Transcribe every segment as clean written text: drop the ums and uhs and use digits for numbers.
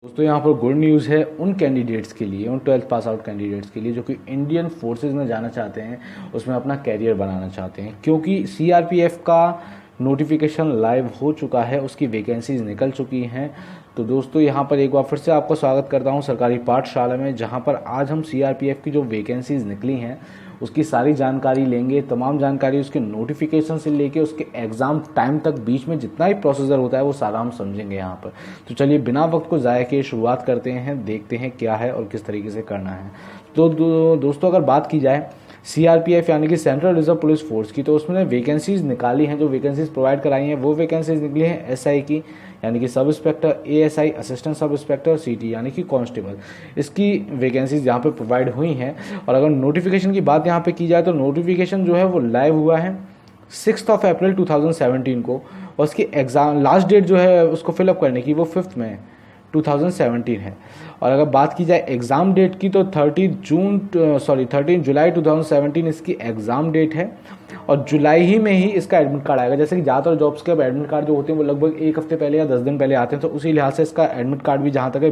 दोस्तों यहाँ पर गुड न्यूज़ है उन कैंडिडेट्स के लिए, उन 12th पास आउट कैंडिडेट्स के लिए जो कि इंडियन फोर्सेस में जाना चाहते हैं, उसमें अपना कैरियर बनाना चाहते हैं। क्योंकि सीआरपीएफ का नोटिफिकेशन लाइव हो चुका है, उसकी वैकेंसीज निकल चुकी हैं। तो दोस्तों यहाँ पर एक बार फिर से आपका स्वागत करता हूँ सरकारी पाठशाला में, जहाँ पर आज हम सीआरपीएफ की जो वैकेंसीज निकली हैं उसकी सारी जानकारी लेंगे। तमाम जानकारी उसके नोटिफिकेशन से लेके उसके एग्ज़ाम टाइम तक बीच में जितना भी प्रोसीजर होता है वो सारा हम समझेंगे यहाँ पर। तो चलिए बिना वक्त को ज़ाया किए शुरुआत करते हैं, देखते हैं क्या है और किस तरीके से करना है। तो दोस्तों अगर बात की जाए सीआरपीएफ यानी कि सेंट्रल रिजर्व पुलिस फोर्स की, तो उसमें वैकेंसीज निकाली हैं, जो वैकेंसीज प्रोवाइड कराई हैं वो वैकेंसीज निकली हैं एसआई की यानी कि sub inspector, ASI assistant sub inspector, सीटी यानी कि कांस्टेबल, इसकी वैकेंसीज यहाँ पे प्रोवाइड हुई हैं। और अगर नोटिफिकेशन की बात यहाँ पे की जाए तो नोटिफिकेशन जो है वो लाइव हुआ है 6 अप्रैल 2017 को, और उसकी एग्ज़ाम लास्ट डेट जो है उसको फिलअप करने की वो 5 मई 2017 है। और अगर बात की जाए एग्ज़ाम डेट की तो 13 जुलाई 2017 इसकी एग्ज़ाम डेट है, और जुलाई ही में ही इसका एडमिट कार्ड आएगा। जैसे कि ज़्यादातर जॉब्स के अब एडमिट कार्ड जो होते हैं वो लगभग एक हफ्ते पहले या 10 दिन पहले आते हैं, तो उसी लिहाज से इसका एडमिट कार्ड भी जहाँ तक है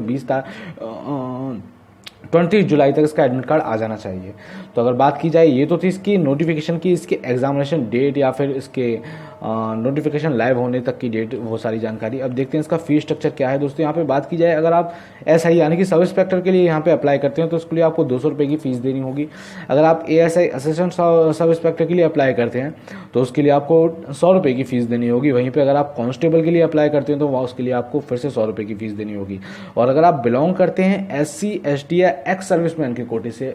20 जुलाई तक इसका एडमिट कार्ड आ जाना चाहिए। तो अगर बात की जाए, ये तो थी इसकी नोटिफिकेशन की, इसके एग्जामिनेशन डेट या फिर इसके नोटिफिकेशन लाइव होने तक की डेट, वो सारी जानकारी। अब देखते हैं इसका फीस स्ट्रक्चर क्या है। दोस्तों यहाँ पे बात की जाए, अगर आप एसआई यानी कि सब इंस्पेक्टर के लिए यहाँ पे अप्लाई करते हैं तो उसके लिए आपको 200 रुपये की फ़ीस देनी होगी। अगर आप एएसआई असिस्टेंट सब इंस्पेक्टर के लिए अप्लाई करते हैं तो उसके लिए आपको 100 रुपये की फ़ीस देनी होगी। वहीं पर अगर आप कांस्टेबल के लिए अप्लाई करते हैं तो वहाँ उसके लिए आपको फिर से 100 रुपये की फ़ीस देनी होगी। और अगर आप बिलोंग करते हैं एससी, एसटी या एक्स सर्विसमैन के कोटे से,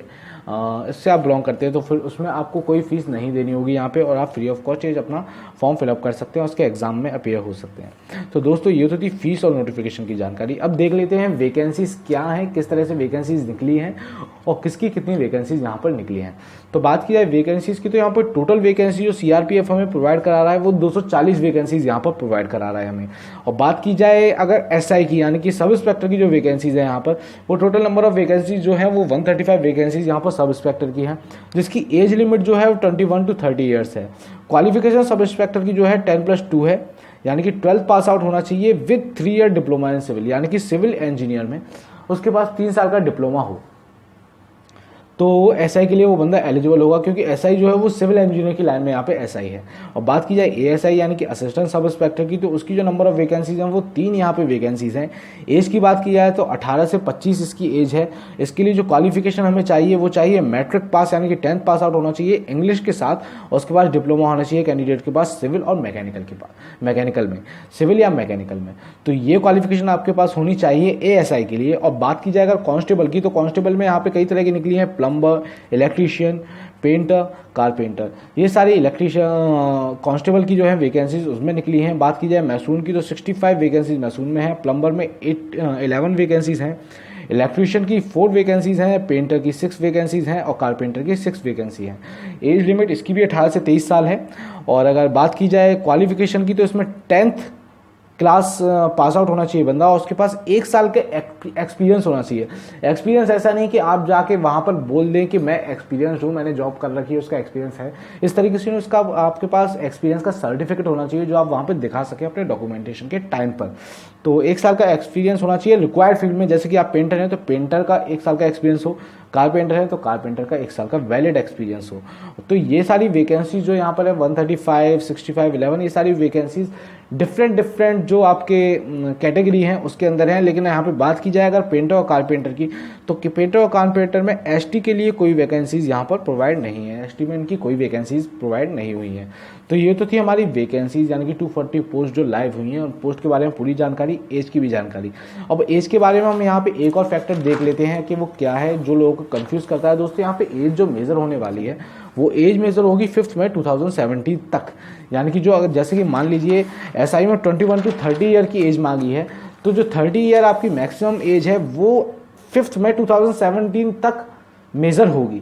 इससे आप बिलोंग करते हैं तो फिर उसमें आपको कोई फीस नहीं देनी होगी यहाँ पे, और आप फ्री ऑफ कॉस्ट अपना फॉर्म फिलअप कर सकते हैं, उसके एग्जाम में अपीयर हो सकते हैं। तो दोस्तों ये तो थी फीस और नोटिफिकेशन की जानकारी। अब देख लेते हैं वैकेंसीज क्या हैं, किस तरह से वैकेंसीज निकली हैं और किसकी कितनी वैकेंसीज यहाँ पर निकली हैं। तो बात की जाए वैकेंसीज की, तो यहाँ पर टोटल वैकेंसी जो सीआरपीएफ हमें प्रोवाइड करा रहा है वो 240 वैकेंसीज यहाँ पर प्रोवाइड करा रहा है हमें। और बात की जाए अगर एसआई की यानी कि सब इंस्पेक्टर की जो वैकेंसीज है यहाँ पर, वो टोटल नंबर ऑफ वैकेंसीज जो है वो 135 वैकेंसीज यहाँ पर सब इंस्पेक्टर की है, जिसकी एज लिमिट जो है वो 21 to 30 ईयर्स है। क्वालिफिकेशन सब इंस्पेक्टर की जो है 10+2 है, यानी कि 12th पास आउट होना चाहिए with 3 year diploma in civil, यानी कि सिविल इंजीनियर में उसके पास 3 साल का डिप्लोमा हो तो एसआई के लिए वो बंदा एलिजिबल होगा, क्योंकि एसआई जो है वो सिविल इंजीनियर की लाइन में यहाँ पे एसआई है। और बात की जाए एएसआई यानी कि असिस्टेंट सब इंस्पेक्टर की, तो उसकी जो नंबर ऑफ वैकेंसीज हैं वो 3 यहाँ पे वैकेंसीज हैं। एज की बात की जाए तो 18 से 25 इसकी एज है। इसके लिए जो क्वालिफिकेशन हमें चाहिए वो चाहिए मैट्रिक पास यानी कि 10th पास आउट होना चाहिए इंग्लिश के साथ, और उसके बाद डिप्लोमा होना चाहिए कैंडिडेट के पास सिविल और मैकेनिकल में, सिविल या मैकेनिकल में। तो ये क्वालिफिकेशन आपके पास होनी चाहिए एएसआई के लिए। और बात की जाए अगर कांस्टेबल की, तो कांस्टेबल में यहाँ पे कई तरह की निकली है, प्लम्बर, इलेक्ट्रीशियन, पेंटर, कारपेंटर, ये सारी इलेक्ट्रीशियन कांस्टेबल की जो है वैकेंसीज उसमें निकली हैं। बात की जाए मैसून की तो 65 वैकेंसीज मैसून में है, प्लम्बर में 11 वैकेंसीज हैं, इलेक्ट्रीशियन की 4 वैकेंसीज हैं, पेंटर की 6 वैकेंसीज हैं और कारपेंटर की 6 वैकेंसी हैं। एज लिमिट इसकी भी 18 से 23 साल है। और अगर बात की जाए क्वालिफिकेशन की, तो इसमें 10th क्लास पास आउट होना चाहिए बंदा, और उसके पास 1 साल के एक्सपीरियंस होना चाहिए। एक्सपीरियंस ऐसा नहीं कि आप जाके वहां पर बोल दें कि मैं एक्सपीरियंस हूँ, मैंने जॉब कर रखी है, उसका एक्सपीरियंस है, इस तरीके से उसका आपके पास एक्सपीरियंस का सर्टिफिकेट होना चाहिए जो आप वहां पर दिखा सकें अपने डॉक्यूमेंटेशन के टाइम पर। तो 1 साल का एक्सपीरियंस होना चाहिए रिक्वायर्ड फील्ड में। जैसे कि आप पेंटर हैं तो पेंटर का 1 साल का एक्सपीरियंस हो, कारपेंटर है तो कारपेंटर का 1 साल का वैलिड एक्सपीरियंस हो। तो ये सारी वैकेंसीज जो यहाँ पर है 135, 65, 11, ये सारी वैकेंसीज डिफरेंट जो आपके कैटेगरी हैं उसके अंदर हैं। लेकिन यहाँ पे बात की जाए अगर पेंटर और कारपेंटर की, तो पेंटर और कारपेंटर में एसटी के लिए कोई वैकेंसीज यहाँ पर प्रोवाइड नहीं है, एसटी में इनकी कोई वैकेंसीज प्रोवाइड नहीं हुई है। तो ये तो थी हमारी वैकेंसीज यानी कि 240 पोस्ट जो लाइव हुई हैं, और पोस्ट के बारे में पूरी जानकारी, एज की भी जानकारी। अब एज के बारे में हम यहाँ पे एक और फैक्टर देख लेते हैं कि वो क्या है जो लोगों को कंफ्यूज करता है। दोस्तों यहाँ पे एज जो मेजर होने वाली है वो एज मेजर होगी 5 मई 2017 तक, यानी कि जो अगर जैसे कि मान लीजिए एसआई में 21 to 30 ईयर की एज मांगी है, तो जो 30 ईयर आपकी मैक्सिमम एज है वो 5 मई 2017 तक मेजर होगी।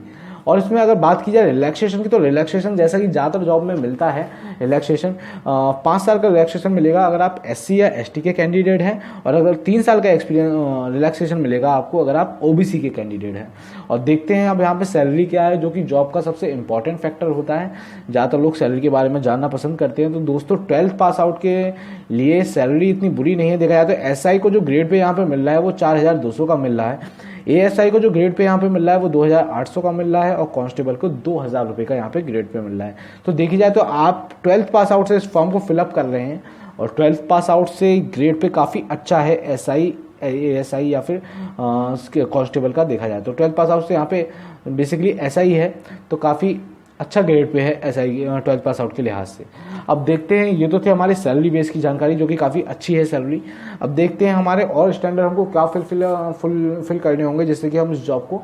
और इसमें अगर बात की जाए रिलैक्सेशन की, तो रिलैक्सेशन जैसा कि ज़्यादातर जॉब में मिलता है रिलैक्सेशन 5 साल का रिलैक्सेशन मिलेगा अगर आप SC या ST के कैंडिडेट हैं, और अगर 3 साल का एक्सपीरियंस रिलैक्सेशन मिलेगा आपको अगर आप OBC के कैंडिडेट हैं। और देखते हैं अब यहाँ पे सैलरी क्या है, जो कि जॉब का सबसे इंपॉर्टेंट फैक्टर होता है। ज़्यादातर लोग सैलरी के बारे में जानना पसंद करते हैं। तो दोस्तों 12th पास आउट के लिए सैलरी इतनी बुरी नहीं है। देखा जाए तो SI को जो ग्रेड पे यहाँ पे मिल रहा है वो 4200 का मिल रहा है, ASI को जो ग्रेड पे यहाँ पे मिल रहा है वो 2800 का मिल रहा है, और कांस्टेबल को 2000 रुपये का यहाँ पे ग्रेड पे मिल रहा है। तो देखी जाए तो आप 12th पास आउट से इस फॉर्म को फिलअप कर रहे हैं, और 12th पास आउट से ग्रेड पे काफ़ी अच्छा है SI ASI या फिर कांस्टेबल का देखा जाए तो 12th पास आउट से यहाँ पे बेसिकली SI है, तो काफ़ी अच्छा ग्रेड पे है SI 12th पास आउट के लिहाज से। अब देखते हैं, ये तो थे हमारी सैलरी बेस की जानकारी जो कि काफ़ी अच्छी है सैलरी। अब देखते हैं हमारे और स्टैंडर्ड हमको क्या फुलफिल करने होंगे जिससे कि हम इस जॉब को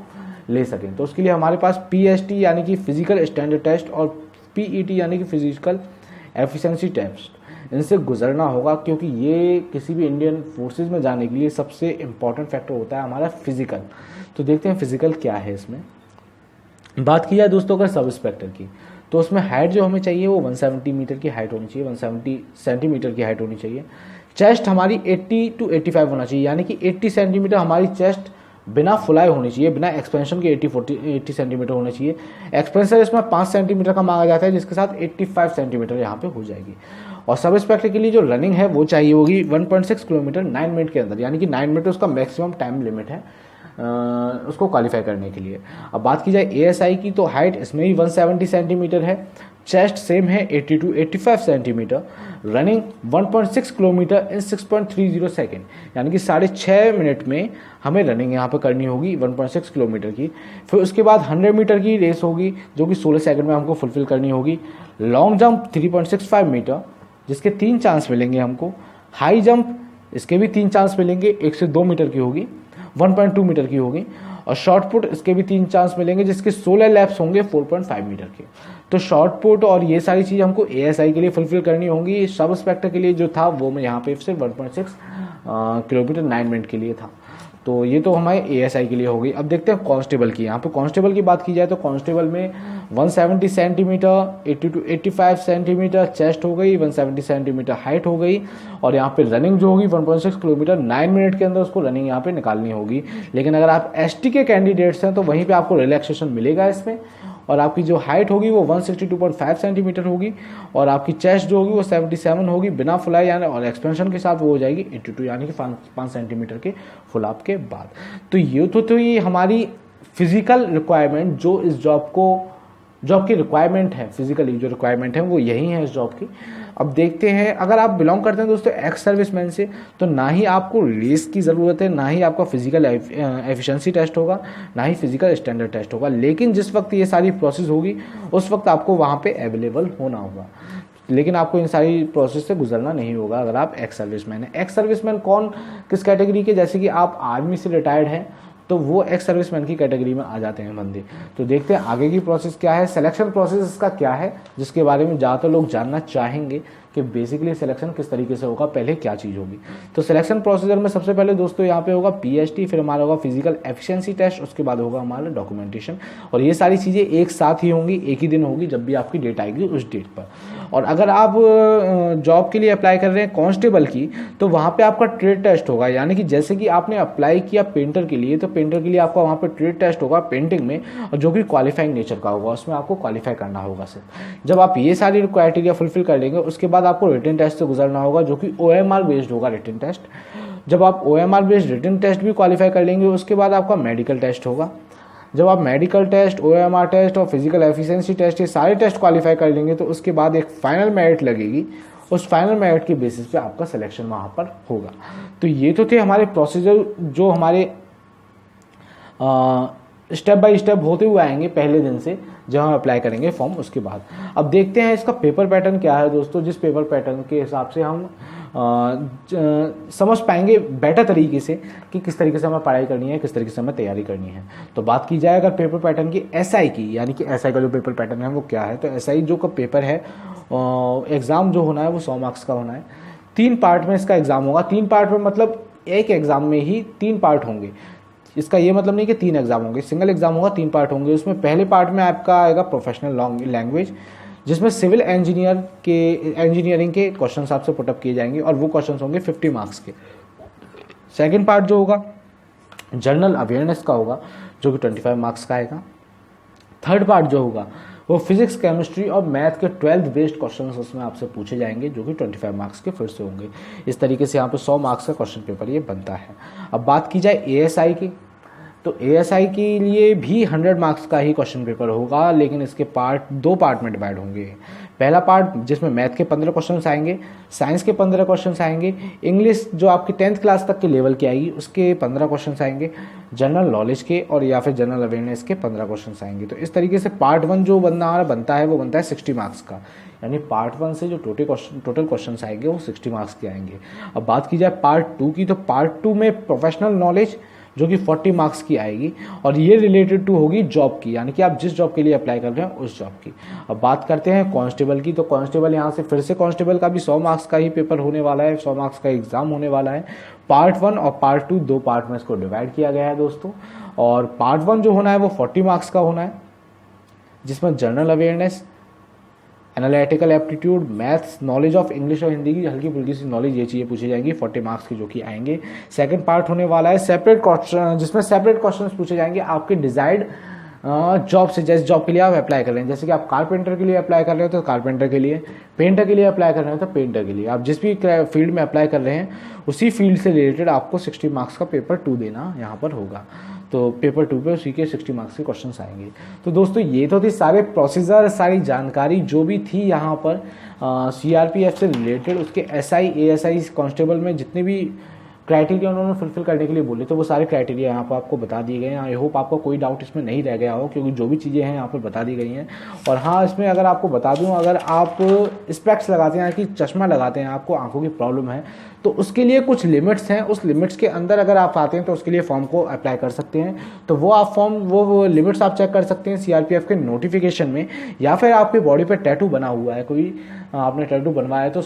ले सकें। तो उसके लिए हमारे पास PST यानी कि फिजिकल स्टैंडर्ड टेस्ट और PET यानी कि फिजिकल एफिशिएंसी टेस्ट, इनसे गुजरना होगा, क्योंकि ये किसी भी इंडियन फोर्सेज में जाने के लिए सबसे इंपॉर्टेंट फैक्टर होता है हमारा फिजिकल। तो देखते हैं फिजिकल क्या है इसमें। बात की जाए दोस्तों अगर सब इंस्पेक्टर की, तो उसमें हाइट जो हमें चाहिए वो 170 मीटर की हाइट होनी चाहिए, 170 सेंटीमीटर की हाइट होनी चाहिए। चेस्ट हमारी 80 to 85 होना चाहिए, यानी कि 80 सेंटीमीटर हमारी चेस्ट बिना फुलाए होनी चाहिए, बिना एक्सपेंशन के 80 सेंटीमीटर होना चाहिए। एक्सपेंशन इसमें 5 सेंटीमीटर का मांगा जाता है, जिसके साथ 85 सेंटीमीटर यहाँ पे हो जाएगी। और सब इंस्पेक्टर के लिए जो रनिंग है वो चाहिए होगी 1.6 किलोमीटर 9 मिनट के अंदर, यानी कि 9 मिनट उसका मैक्सिमम टाइम लिमिट है उसको क्वालिफाई करने के लिए। अब बात की जाए ASI की, तो हाइट इसमें ही 170 सेंटीमीटर है, चेस्ट सेम है 80 to 85 centimetre, running 1.6 kilometre in 6.30 second, यानी कि 6.5 मिनट में हमें रनिंग यहाँ पर करनी होगी 1.6 किलोमीटर की। फिर उसके बाद 100 मीटर की रेस होगी जो कि 16 सेकंड में हमको फुलफिल करनी होगी। लॉन्ग जंप 3.65 मीटर जिसके 3 चांस मिलेंगे हमको। हाई जंप इसके भी 3 चांस मिलेंगे, 1 से 2 मीटर की होगी, 1.2 मीटर की होगी। और शॉर्ट पुट इसके भी 3 चांस मिलेंगे जिसके 16 लैप्स होंगे 4.5 मीटर के। तो शॉर्ट पुट और ये सारी चीज़ हमको ASI के लिए फुलफिल करनी होंगी। सब इंस्पेक्टर के लिए जो था वो मैं यहाँ पे सिर्फ 1.6 किलोमीटर 9 मिनट के लिए था। तो ये तो हमारे ASI के लिए हो गई। अब देखते हैं कांस्टेबल की। यहाँ पे कांस्टेबल की बात की जाए तो कांस्टेबल में 170 सेंटीमीटर 80 to 85 सेंटीमीटर चेस्ट हो गई, 170 सेंटीमीटर हाइट हो गई, और यहाँ पे रनिंग जो होगी 1.6 किलोमीटर 9 मिनट के अंदर उसको रनिंग यहाँ पे निकालनी होगी। लेकिन अगर आप ST के कैंडिडेट्स हैं तो वहीं पे आपको रिलैक्सेशन मिलेगा इसमें, और आपकी जो हाइट होगी वो 162.5 सेंटीमीटर होगी, और आपकी चेस्ट जो होगी वो 77 होगी बिना फुलाई यानी, और एक्सपेंशन के साथ वो हो जाएगी 82 यानी कि 5 सेंटीमीटर के फुलाप के बाद। तो ये हमारी फिजिकल रिक्वायरमेंट जो इस जॉब की रिक्वायरमेंट है, फिजिकली जो रिक्वायरमेंट है वो यही है इस जॉब की। अब देखते हैं, अगर आप बिलोंग करते हैं दोस्तों एक्स सर्विसमैन से, तो ना ही आपको रेस की ज़रूरत है, ना ही आपका फिजिकल एफिशिएंसी टेस्ट होगा, ना ही फिजिकल स्टैंडर्ड टेस्ट होगा। लेकिन जिस वक्त ये सारी प्रोसेस होगी उस वक्त आपको वहाँ पे अवेलेबल होना होगा, लेकिन आपको इन सारी प्रोसेस से गुजरना नहीं होगा अगर आप एक्स सर्विसमैन हैं। एक्स सर्विसमैन कौन किस कैटेगरी के, जैसे कि आप आर्मी से रिटायर्ड हैं तो वो एक्स सर्विसमैन की कैटेगरी में आ जाते हैं बंदे। तो देखते हैं आगे की प्रोसेस क्या है, सिलेक्शन प्रोसेस इसका क्या है, जिसके बारे में ज़्यादातर लोग जानना चाहेंगे कि बेसिकली सिलेक्शन किस तरीके से होगा, पहले क्या चीज़ होगी। तो सिलेक्शन प्रोसीजर में सबसे पहले दोस्तों यहाँ पे होगा PST, फिर हमारा होगा फिजिकल एफिशिएंसी टेस्ट, उसके बाद होगा हमारा डॉक्यूमेंटेशन, और ये सारी चीज़ें एक साथ ही होंगी, एक ही दिन होगी जब भी आपकी डेट आएगी उस डेट पर। और अगर आप जॉब के लिए अप्लाई कर रहे हैं कांस्टेबल की, तो वहाँ पे आपका ट्रेड टेस्ट होगा, यानी कि जैसे कि आपने अप्लाई किया पेंटर के लिए, तो पेंटर के लिए आपका वहाँ पे ट्रेड टेस्ट होगा पेंटिंग में, और जो कि क्वालिफाइंग नेचर का होगा, उसमें आपको क्वालिफाई करना होगा सिर्फ। जब आप ये सारी क्राइटेरिया फुलफिल कर लेंगे उसके बाद आपको रिटन टेस्ट से गुजरना होगा, जो कि OMR बेस्ड होगा रिटन टेस्ट। जब आप OMR बेस्ड रिटन टेस्ट भी क्वालिफाई कर लेंगे उसके बाद आपका मेडिकल टेस्ट होगा। जब आप मेडिकल टेस्ट, OMR टेस्ट और फिजिकल एफिशिएंसी टेस्ट, ये सारे टेस्ट क्वालिफाई कर लेंगे तो उसके बाद एक फाइनल मेरिट लगेगी, उस फाइनल मेरिट के बेसिस पे आपका सिलेक्शन वहाँ पर होगा। तो ये तो थे हमारे प्रोसीजर जो हमारे स्टेप बाय स्टेप होते हुए आएंगे पहले दिन से जब हम अप्लाई करेंगे फॉर्म उसके बाद। अब देखते हैं इसका पेपर पैटर्न क्या है दोस्तों, जिस पेपर पैटर्न के हिसाब से हम समझ पाएंगे बेटर तरीके से कि किस तरीके से हमें पढ़ाई करनी है, किस तरीके से हमें तैयारी करनी है। तो बात की जाए अगर पेपर पैटर्न की SI की, यानी कि SI का जो पेपर पैटर्न है वो क्या है, तो SI जो का पेपर है एग्ज़ाम जो होना है वो 100 मार्क्स का होना है। 3 पार्ट में इसका एग्ज़ाम होगा। 3 पार्ट में मतलब एक एग्ज़ाम में ही 3 पार्ट होंगे, इसका ये मतलब नहीं कि 3 एग्जाम होंगे, सिंगल एग्जाम होगा, 3 पार्ट होंगे। उसमें पहले पार्ट में आपका आएगा प्रोफेशनल लैंग्वेज, जिसमें सिविल इंजीनियरिंग के क्वेश्चन आपसे पुटअप किए जाएंगे और वो क्वेश्चन होंगे 50 मार्क्स के। सेकेंड पार्ट जो होगा जनरल अवेयरनेस का होगा, जो कि 25 मार्क्स का आएगा। थर्ड पार्ट जो होगा वो फिजिक्स, केमिस्ट्री और मैथ के 12th बेस्ड क्वेश्चन उसमें आपसे पूछे जाएंगे, जो कि 25 मार्क्स के फिर से होंगे। इस तरीके से यहाँ पे 100 मार्क्स का क्वेश्चन पेपर ये बनता है। अब बात की जाए एएसआई की, तो एएसआई के लिए भी 100 मार्क्स का ही क्वेश्चन पेपर होगा, लेकिन इसके दो पार्ट में डिवाइड होंगे। पहला पार्ट जिसमें मैथ के 15 क्वेश्चन आएंगे, साइंस के 15 क्वेश्चन आएंगे, इंग्लिश जो आपकी 10th क्लास तक के लेवल की आएगी उसके 15 क्वेश्चन आएंगे, जनरल नॉलेज के और या फिर जनरल अवेयरनेस के 15 क्वेश्चन आएंगे। तो इस तरीके से पार्ट 1 जो बनता है वो बनता है 60 मार्क्स का, यानी पार्ट 1 से जो टोटल क्वेश्चन आएंगे वो 60 मार्क्स के आएंगे। अब बात की जाए पार्ट 2 की, तो पार्ट 2 में प्रोफेशनल नॉलेज जो कि 40 मार्क्स की आएगी और ये रिलेटेड टू होगी जॉब की, यानी कि आप जिस जॉब के लिए अप्लाई कर रहे हैं उस जॉब की। अब बात करते हैं कांस्टेबल की, तो कांस्टेबल यहाँ से फिर से कांस्टेबल का भी 100 मार्क्स का ही पेपर होने वाला है, 100 मार्क्स का एग्जाम होने वाला है। पार्ट 1 और पार्ट 2 दो पार्ट में इसको डिवाइड किया गया है दोस्तों। और पार्ट 1 जो होना है वो 40 मार्क्स का होना है, जिसमें general awareness, analytical aptitude, maths, knowledge of English और हिंदी की हल्की फुल्की सी नॉलेज, ये चीज़ें पूछी जाएंगी 40 मार्क्स की, जो कि आएंगे। सेकंड पार्ट होने वाला है सेपरेट क्वेश्चन, जिसमें सेपरेट क्वेश्चंस पूछे जाएंगे आपके डिजायर्ड जॉब से, जैसे जॉब के लिए आप अप्लाई कर रहे हैं। जैसे कि आप कारपेंटर के लिए अप्लाई कर रहे हो तो कारपेंटर के लिए, पेंटर के लिए अप्लाई कर रहे हो तो पेंटर के लिए, आप जिस भी फील्ड में अप्लाई कर रहे हैं उसी फील्ड से रिलेटेड आपको 60 मार्क्स का पेपर 2 देना यहाँ पर होगा। तो पेपर 2 पे उसी के 60 मार्क्स के क्वेश्चन आएंगे। तो दोस्तों ये तो थी सारे प्रोसीजर, सारी जानकारी जो भी थी यहाँ पर सीआरपीएफ से रिलेटेड, उसके एसआई, एएसआई, कांस्टेबल में जितने भी क्राइटेरिया उन्होंने फुलफिल करने के लिए बोले, तो वो सारे क्राइटेरिया यहाँ पर आपको बता दिए गए हैं। आई होप आपको कोई डाउट इसमें नहीं रह गया हो, क्योंकि जो भी चीज़ें हैं यहाँ पर बता दी गई हैं। और हाँ, इसमें अगर आपको बता दूँ, अगर आप स्पेक्स लगाते हैं कि चश्मा लगाते हैं, आपको आंखों की प्रॉब्लम है, तो उसके लिए कुछ लिमिट्स हैं। उस लिमिट्स के अंदर अगर आप आते हैं तो उसके लिए फॉर्म को अप्लाई कर सकते हैं। तो वो आप फॉर्म, वो लिमिट्स आप चेक कर सकते हैं सीआरपीएफ के नोटिफिकेशन में, या फिर आपकी बॉडी पे टैटू बना हुआ है, कोई आपने टैटू बनवाया है तो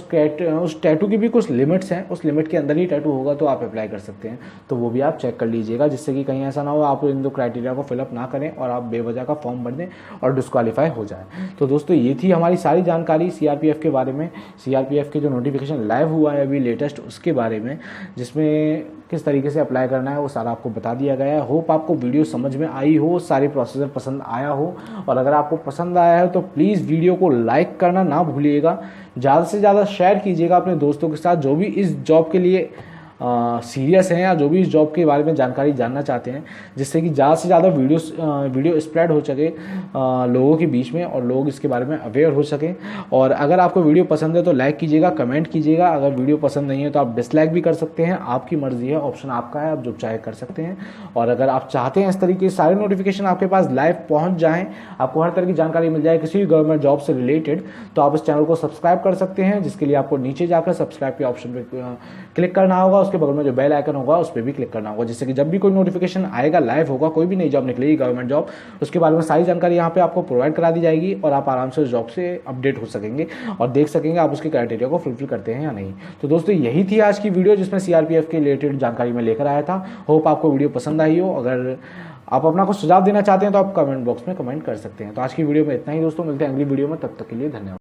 उस टैटू की भी कुछ लिमिट्स हैं, उस लिमिट के अंदर ही टैटू होगा तो आप अप्लाई कर सकते हैं। तो वो भी आप चेक कर लीजिएगा, जिससे कि कहीं ऐसा ना हो आप इन दो क्राइटेरिया को फिलअप ना करें और आप बेवजह का फॉर्म भर दें और डिस्क्वालीफाई हो जाए। तो दोस्तों ये थी हमारी सारी जानकारी सीआरपीएफ के बारे में, सीआरपीएफ के जो नोटिफिकेशन लाइव हुआ है अभी लेटेस्ट, उसके बारे में, जिसमें किस तरीके से अप्लाई करना है वो सारा आपको बता दिया गया है। होप आपको वीडियो समझ में आई हो, सारे प्रोसीजर पसंद आया हो, और अगर आपको पसंद आया है तो प्लीज़ वीडियो को लाइक करना ना भूलिएगा, ज़्यादा से ज़्यादा शेयर कीजिएगा अपने दोस्तों के साथ जो भी इस जॉब के लिए सीरियस हैं या जो भी इस जॉब के बारे में जानकारी जानना चाहते हैं, जिससे कि ज़्यादा से ज़्यादा वीडियो स्प्रेड हो सके लोगों के बीच में और लोग इसके बारे में अवेयर हो सकें। और अगर आपको वीडियो पसंद है तो लाइक कीजिएगा, कमेंट कीजिएगा। अगर वीडियो पसंद नहीं है तो आप डिसलाइक भी कर सकते हैं, आपकी मर्जी है, ऑप्शन आपका है, आप जो चाहे कर सकते हैं। और अगर आप चाहते हैं इस तरीके से सारे नोटिफिकेशन आपके पास लाइव पहुँच जाएँ, आपको हर तरह की जानकारी मिल जाए किसी भी गवर्नमेंट जॉब से रिलेटेड, तो आप इस चैनल को सब्सक्राइब कर सकते हैं, जिसके लिए आपको नीचे जाकर सब्सक्राइब के ऑप्शन पर क्लिक करना होगा। उसके बगल में जो बेल आइकन होगा उस पर भी क्लिक करना होगा, जिससे कि जब भी कोई नोटिफिकेशन आएगा, लाइव होगा, कोई भी नई जॉब निकलेगी गवर्नमेंट जॉब, उसके बारे में सारी जानकारी यहाँ पे आपको प्रोवाइड करा दी जाएगी और आप आराम से उस जॉब से अपडेट हो सकेंगे और देख सकेंगे आप उसके क्राइटेरिया को फुलफिल करते हैं या नहीं। तो दोस्तों यही थी आज की वीडियो, जिसमें सीआरपीएफ के रिलेटेड जानकारी में लेकर आया था। होप आपको वीडियो पसंद आई हो। अगर आप अपना कुछ सुझाव देना चाहते हैं तो आप कमेंट बॉक्स में कमेंट कर सकते हैं। तो आज की वीडियो में इतना ही दोस्तों, मिलते हैं अगली वीडियो में, तब तक के लिए धन्यवाद।